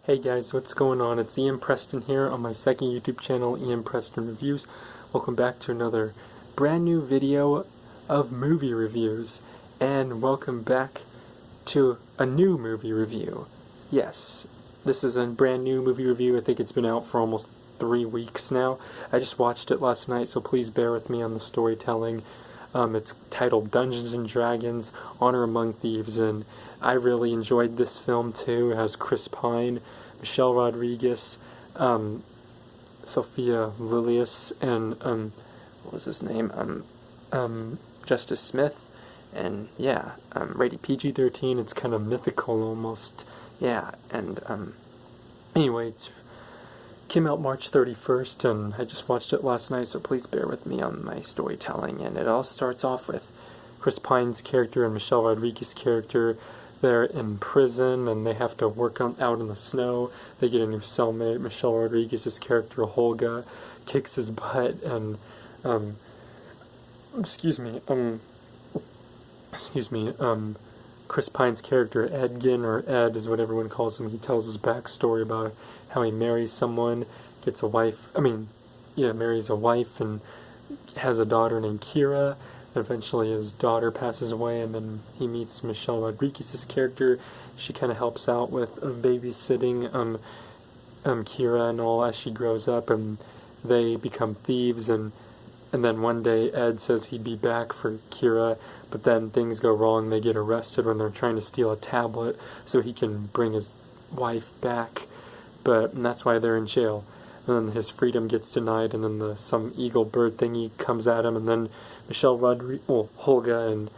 Hey guys, what's going on? It's Ian Preston here on my second YouTube channel, Ian Preston Reviews. Welcome back to another brand new video of movie reviews. And welcome back to a new movie review. Yes, this is a brand new movie review. I think it's been out for almost 3 weeks now. I just watched it last night, so please bear with me on the storytelling. It's titled Dungeons and Dragons: Honor Among Thieves, and I really enjoyed this film too. It has Chris Pine, Michelle Rodriguez, Sophia, Lillis, and what was his name? Justice Smith, and yeah, rated PG-13. It's kind of mythical almost. Yeah, and anyway, it came out March 31st, and I just watched it last night, so please bear with me on my storytelling. And it all starts off with Chris Pine's character and Michelle Rodriguez's character. They're in prison, and they have to work out in the snow. They get a new cellmate. Michelle Rodriguez's character, Holga, kicks his butt, and, Chris Pine's character, Edgin, or Ed is what everyone calls him, he tells his backstory about how he marries someone, gets a wife, marries a wife, and has a daughter named Kira. Eventually his daughter passes away, and then he meets Michelle Rodriguez's character. She kind of helps out with babysitting Kira and all as she grows up, and they become thieves, and then one day Ed says he'd be back for Kira, but then things go wrong. They get arrested when they're trying to steal a tablet so he can bring his wife back, and that's why they're in jail. And then his freedom gets denied, and then some eagle bird thingy comes at him, and then Holga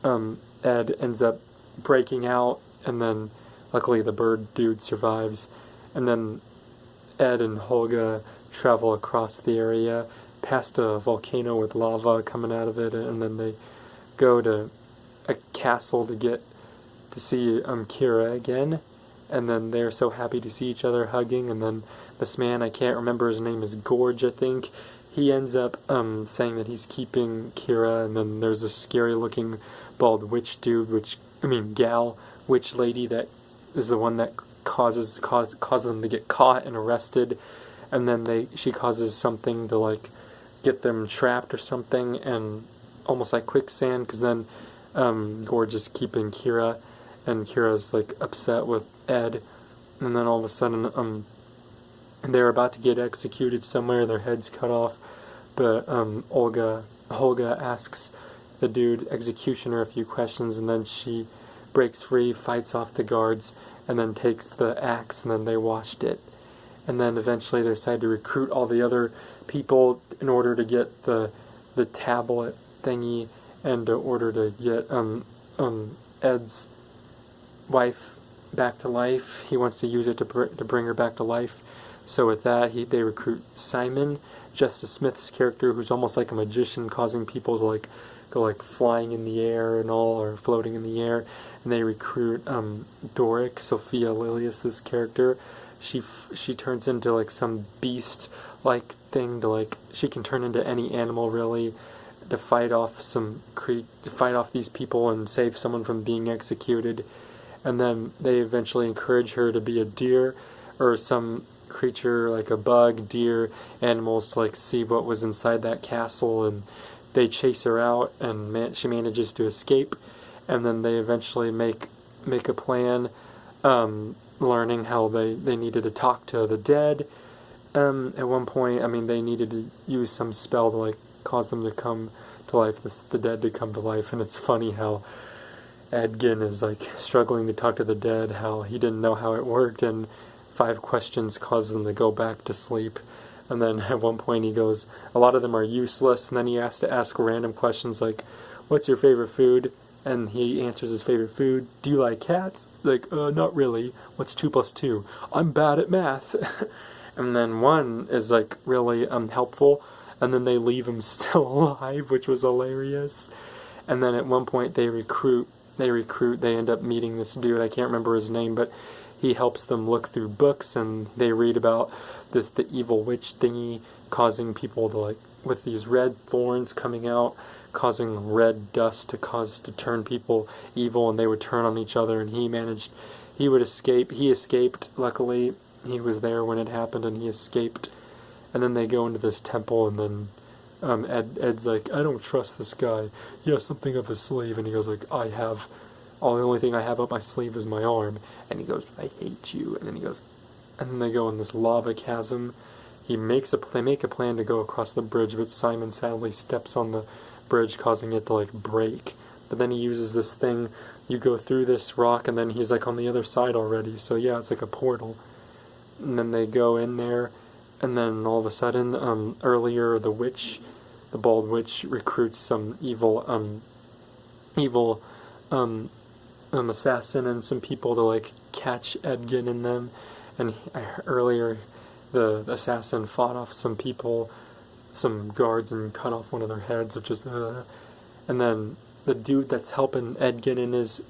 and Ed ends up breaking out, and then luckily the bird dude survives, and then Ed and Holga travel across the area past a volcano with lava coming out of it, and then they go to a castle to see Kira again, and then they're so happy to see each other hugging, and then this man, I can't remember his name, is Gorge, I think. He ends up saying that he's keeping Kira, and then there's a scary-looking bald witch dude, witch lady that is the one that causes them to get caught and arrested, and then she causes something to get them trapped or something, and almost like quicksand, because then Gorge is keeping Kira, and Kira's upset with Ed, and then all of a sudden they're about to get executed somewhere, their heads cut off, but Holga asks the dude executioner a few questions, and then she breaks free, fights off the guards, and then takes the axe, and then they washed it. And then eventually they decide to recruit all the other people in order to get the tablet thingy, and in order to get Ed's wife back to life. He wants to use it to bring her back to life. So with that, they recruit Simon, Justice Smith's character, who's almost like a magician, causing people to go flying in the air and all, or floating in the air. And they recruit Doric, Sophia Lillis' character. She turns into some beast-like thing she can turn into any animal really, to fight off these people and save someone from being executed. And then they eventually encourage her to be a deer or some creature like a bug, deer, animals to see what was inside that castle, and they chase her out, and she manages to escape. And then they eventually make a plan, learning how they needed to talk to the dead. At one point, they needed to use some spell to cause them to come to life, the dead to come to life. And it's funny how Edgin is struggling to talk to the dead, how he didn't know how it worked, and 5 questions cause them to go back to sleep. And then at one point he goes, a lot of them are useless, and then he has to ask random questions like, what's your favorite food? And he answers his favorite food. Do you like cats? Not really. What's 2 plus 2? I'm bad at math. And then one is really helpful, and then they leave him still alive, which was hilarious. And then at one point they end up meeting this dude, I can't remember his name, but he helps them look through books, and they read about the evil witch thingy causing people to with these red thorns coming out, causing red dust to turn people evil, and they would turn on each other, and he would escape. He escaped, luckily. He was there when it happened, and he escaped. And then they go into this temple, and then Ed's like, I don't trust this guy. He has something up his sleeve. And he goes like, the only thing I have up my sleeve is my arm. And he goes, I hate you. And then he goes, and then they go in this lava chasm. They make a plan to go across the bridge, but Simon sadly steps on the bridge, causing it to like break. But then he uses this thing. You go through this rock, and then he's like on the other side already. So yeah, it's like a portal. And then they go in there, and then all of a sudden, earlier the bald witch recruits some evil assassin and some people to like catch Edgin in them. And earlier, the assassin fought off some people, some guards, and cut off one of their heads, which is and then the dude that's helping Edgin and his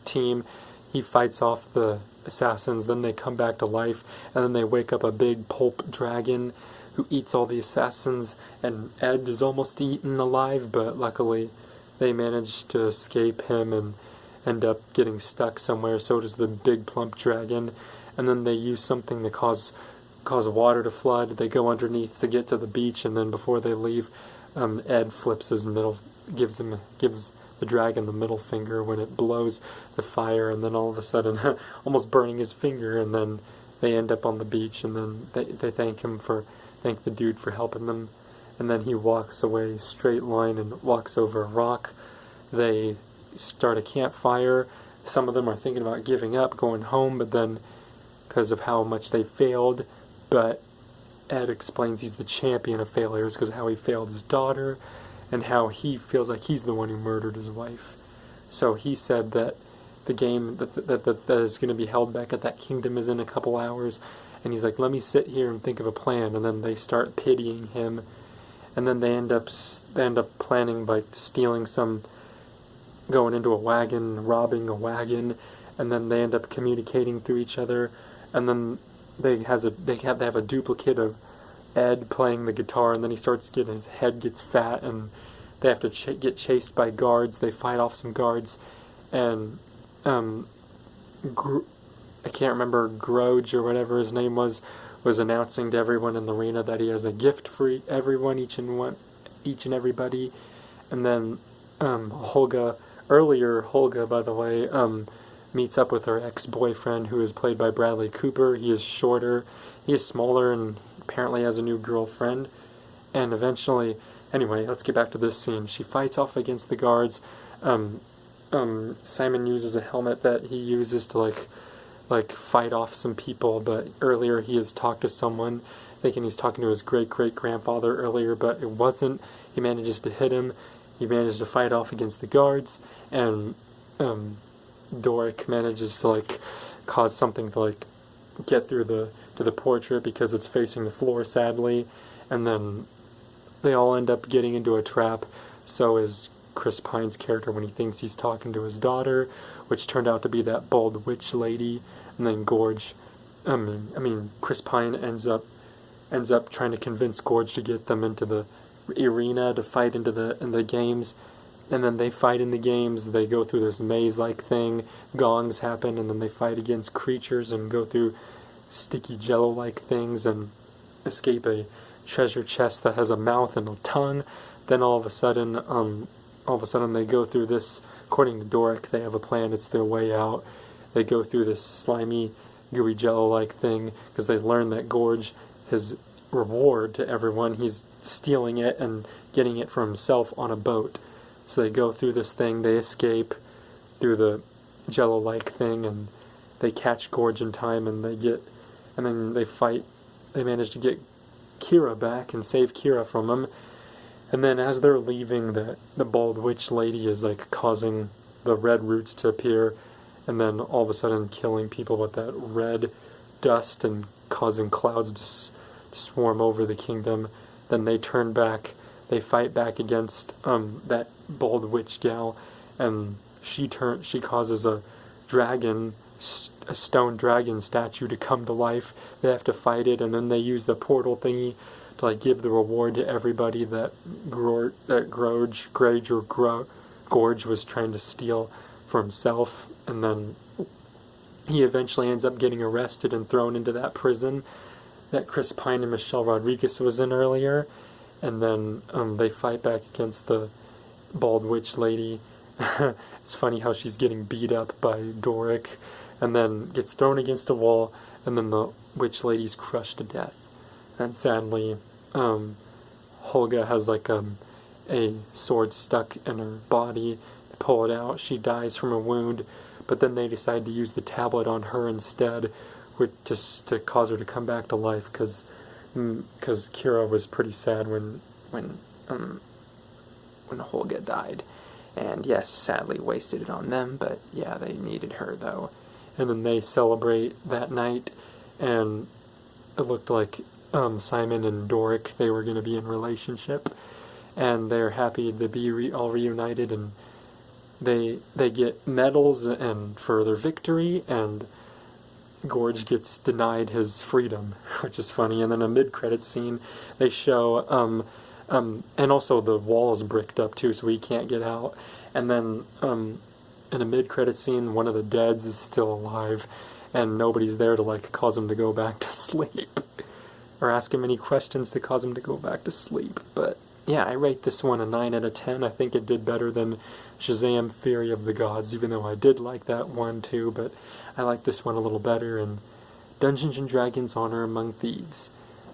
team, he fights off the assassins. Then they come back to life, and then they wake up a big pulp dragon who eats all the assassins, and Ed is almost eaten alive, but luckily they manage to escape him and end up getting stuck somewhere. So does the big plump dragon. And then they use something to cause water to flood. They go underneath to get to the beach, and then before they leave, Ed flips his gives the dragon the middle finger when it blows the fire, and then all of a sudden, almost burning his finger, and then they end up on the beach, and then they thank the dude for helping them, and then he walks away straight line and walks over a rock. They start a campfire. Some of them are thinking about giving up, going home, but then because of how much they failed, but Ed explains he's the champion of failures because of how he failed his daughter and how he feels like he's the one who murdered his wife. So he said that the game that is going to be held back at that kingdom is in a couple hours, and he's like, let me sit here and think of a plan. And then they start pitying him, and then they end up planning by going into a wagon, robbing a wagon, and then they end up communicating through each other, and then they have a duplicate of Ed playing the guitar, and then his head gets fat, and they have to get chased by guards. They fight off some guards, and I can't remember, Groge or whatever his name was announcing to everyone in the arena that he has a gift for everyone, each and everybody. And then Holga, by the way, meets up with her ex-boyfriend, who is played by Bradley Cooper. He is shorter, he is smaller, and apparently has a new girlfriend. And eventually, anyway, let's get back to this scene. She fights off against the guards. Simon uses a helmet that he uses to like fight off some people, but earlier he has talked to someone, thinking he's talking to his great-great-grandfather earlier, but it wasn't. He manages to hit him. He manages to fight off against the guards, and Doric manages to cause something to get through to the portrait because it's facing the floor, sadly, and then they all end up getting into a trap. So is Chris Pine's character when he thinks he's talking to his daughter, which turned out to be that bald witch lady. And then Chris Pine ends up trying to convince Gorge to get them into the arena to fight in the games. And then they fight in the games. They go through this maze-like thing. Gongs happen, and then they fight against creatures and go through sticky jello-like things and escape a treasure chest that has a mouth and a tongue. Then all of a sudden they go through this. According to Doric, they have a plan. It's their way out. They go through this slimy, gooey jello-like thing because they learn that Gorge, his reward to everyone, he's stealing it and getting it for himself on a boat. So they go through this thing. They escape through the jello-like thing, and they catch Gorge in time, and then they fight. They manage to get Kira back and save Kira from him. And then as they're leaving, the bald witch lady is causing the red roots to appear, and then all of a sudden killing people with that red dust and causing clouds to swarm over the kingdom. Then they turn back. They fight back against that bald witch gal, and she causes a stone dragon statue to come to life. They have to fight it, and then they use the portal thingy to give the reward to everybody that Gorge was trying to steal for himself. And then he eventually ends up getting arrested and thrown into that prison that Chris Pine and Michelle Rodriguez was in earlier. And then they fight back against the bald witch lady. It's funny how she's getting beat up by Doric and then gets thrown against a wall, and then the witch lady's crushed to death. And sadly, Holga has like a sword stuck in her body. They pull it out. She dies from a wound, but then they decide to use the tablet on her instead, just to cause her to come back to life, because Kira was pretty sad when Holga died. And yes, sadly wasted it on them, but yeah, they needed her though. And then they celebrate that night, and it looked like Simon and Doric, they were going to be in relationship, and they're happy to be all reunited, and they get medals and for their victory, and Gorge gets denied his freedom, which is funny. And then a mid-credit scene, they show, and also the wall is bricked up too, so he can't get out. And then in a mid-credit scene, one of the deads is still alive, and nobody's there to like cause him to go back to sleep, or ask him any questions to cause him to go back to sleep. But yeah, I rate this one a 9 out of 10. I think it did better than Shazam! Fury of the Gods, even though I did like that one too, but I like this one a little better. And Dungeons & Dragons Honor Among Thieves.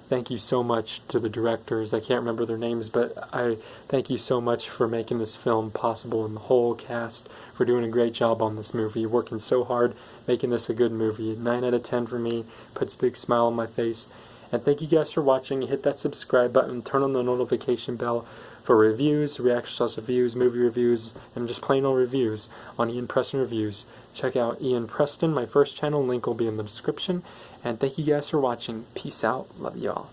Thank you so much to the directors. I can't remember their names, but I thank you so much for making this film possible, and the whole cast for doing a great job on this movie, working so hard, making this a good movie. 9 out of 10 for me, puts a big smile on my face. And thank you guys for watching. Hit that subscribe button, turn on the notification bell for reviews, reaction/reviews, movie reviews, and just plain old reviews on Ian Preston Reviews. Check out Ian Preston, my first channel, link will be in the description. And thank you guys for watching. Peace out. Love you all.